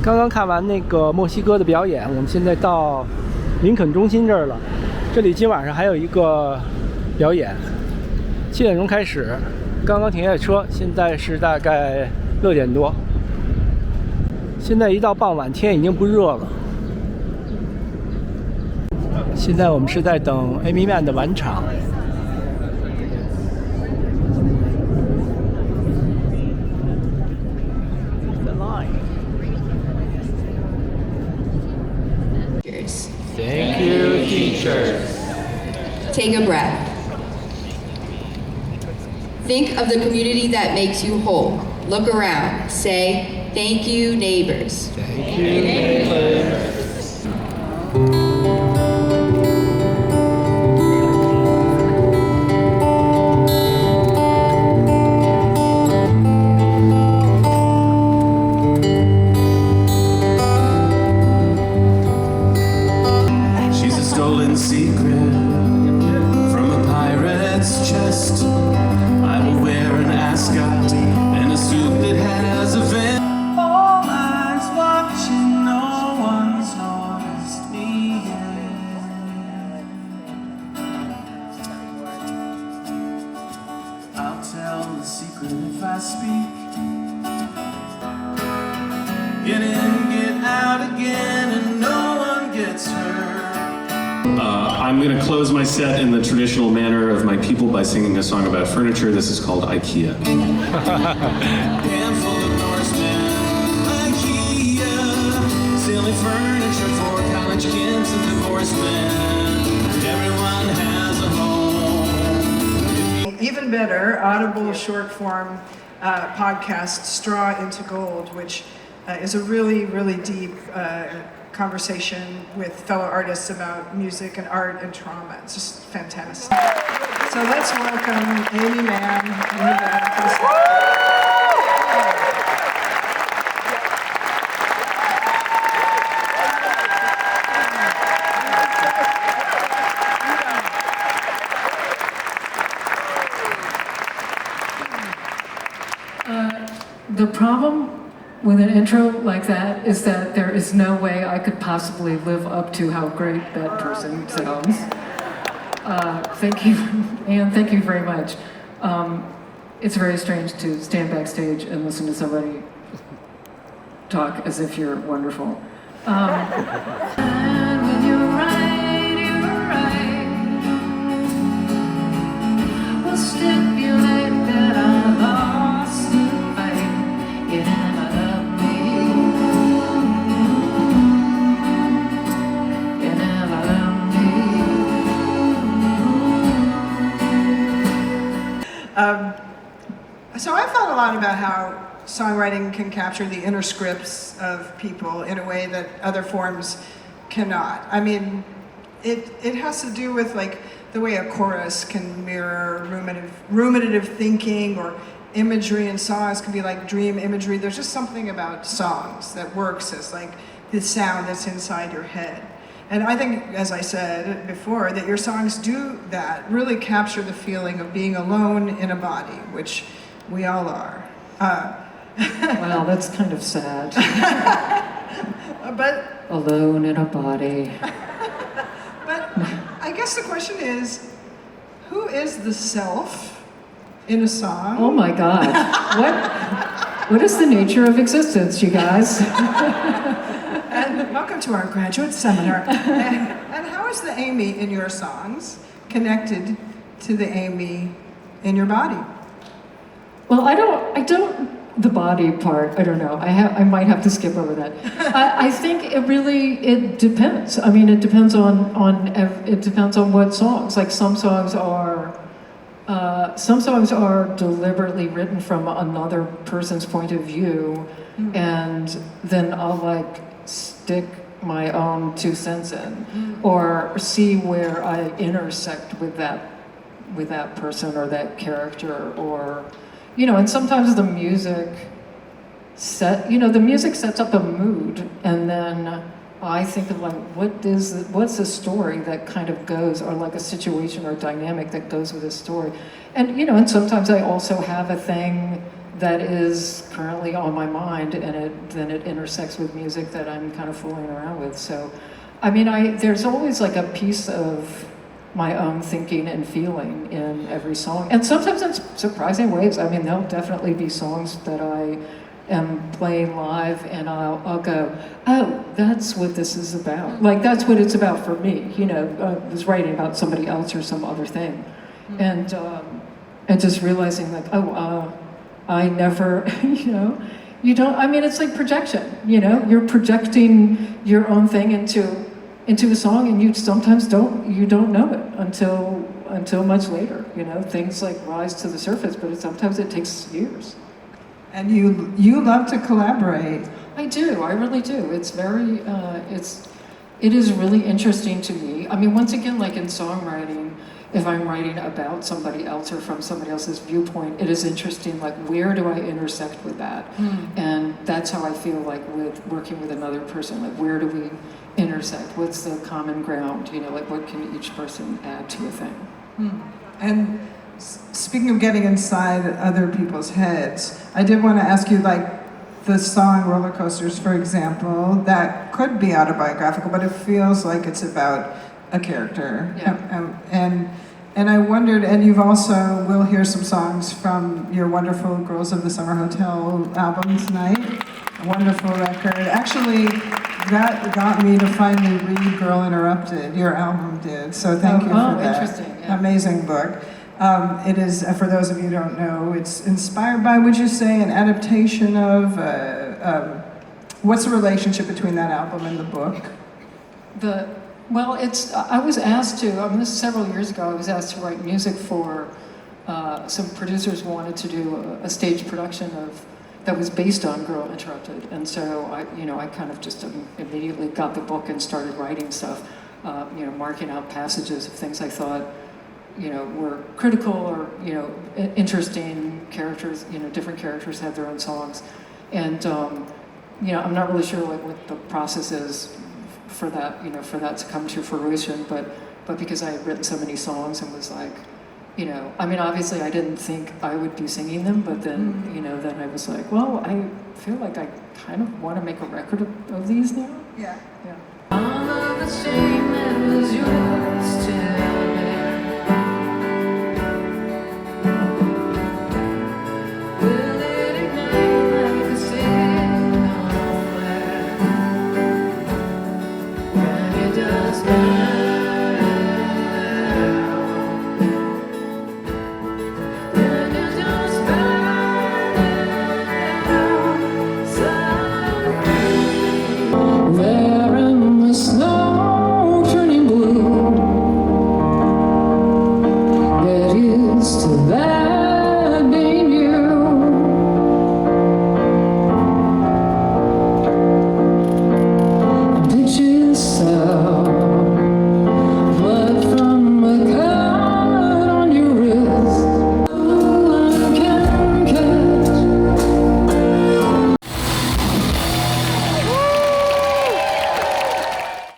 刚刚看完那个墨西哥的表演，我们现在到林肯中心这儿了。这里今晚上还有一个表演，7点钟开始，刚刚停下车，现在是大概6点多。现在一到傍晚，天已经不热了。现在我们是在等 Aimee Mann 的晚场。Thank you, teachers. Take a breath. Think of the community that makes you whole. Look around. Say, thank you, neighbors. Thank you, neighbors. Secret from a pirate's chest. I will wear an ascot and a suit that has a vest. All eyes watching, no one's noticed me yet. I'll tell the secret if I speak. Get in, get out again, and no one gets hurt. I'm going to close my set in the traditional manner of my people by singing a song about furniture. This is called IKEA. Handful of Norsemen, IKEA, selling furniture for college kids and divorced men. Everyone has a home. Even better, Audible short form podcast, Straw into Gold, which is a really, really deep conversation with fellow artists about music and art and trauma. It's just fantastic. So let's welcome Aimee Mann. The problem with an intro like that is that there is no way I could possibly live up to how great that person sounds. Thank you, Anne, thank you very much. It's very strange to stand backstage and listen to somebody talk as if you're wonderful. And when you're right, we'll stipulate that I lost the fight. You never loved me. You never loved me. So I thought a lot about how songwriting can capture the inner scripts of people in a way that other forms cannot. I mean, it has to do with like the way a chorus can mirror ruminative thinking, or imagery in songs can be like dream imagery. There's just something about songs that works as like the sound that's inside your head. And I think, as I said before, that your songs do that, really capture the feeling of being alone in a body, which we all are. Wow, that's kind of sad. But alone in a body. But I guess the question is, who is the self in a song? Oh my God. What is the nature of existence, you guys? And welcome to our graduate seminar. And how is the Aimee in your songs connected to the Aimee in your body? Well, I don't, the body part, I don't know. I might have to skip over that. I think it depends. I mean, it depends on what songs. Like some songs are deliberately written from another person's point of view, and then I'll like stick my own 2 cents in, or see where I intersect with that person or that character, or and sometimes the music sets up a mood, and then I think of like, what's a story that kind of goes, or like a situation or dynamic that goes with a story. And and sometimes I also have a thing that is currently on my mind, and then it intersects with music that I'm kind of fooling around with. So, I mean, there's always like a piece of my own thinking and feeling in every song, and sometimes in surprising ways. I mean, there'll definitely be songs that I am playing live, and I'll go, oh, that's what this is about. Like, that's what it's about for me. You know, I was writing about somebody else or some other thing, and just realizing like, I never, you don't. I mean, it's like projection. You're projecting your own thing into a song, and you sometimes don't know it until much later. Things like rise to the surface, but sometimes it takes years. And you love to collaborate. I do. I really do. It's very. It is really interesting to me. I mean, once again, like in songwriting, if I'm writing about somebody else or from somebody else's viewpoint, it is interesting, like, where do I intersect with that? And that's how I feel like with working with another person, like, where do we intersect? What's the common ground? Like, what can each person add to a thing? And speaking of getting inside other people's heads, I did want to ask you, like, the song Roller Coasters, for example, that could be autobiographical, but it feels like it's about a character. Yeah. And I wondered, and you've also, we'll hear some songs from your wonderful Girls of the Summer Hotel album tonight. A wonderful record. Actually, that got me to finally read Girl Interrupted. Your album did, so thank you for that. Interesting. Yeah. Amazing book. It is, for those of you who don't know, it's inspired by, would you say, an adaptation of, what's the relationship between that album and the book? Well, I was asked to, this is several years ago, I was asked to write music for, some producers wanted to do a stage production that was based on Girl Interrupted. And so I kind of just immediately got the book and started writing stuff, marking out passages of things I thought, were critical or, interesting characters, different characters had their own songs. And, I'm not really sure what the process is for that to come to fruition, but because I had written so many songs and was like, obviously I didn't think I would be singing them, but then, then I was like, well, I feel like I kind of want to make a record of these now. Yeah. All of the same that was yours.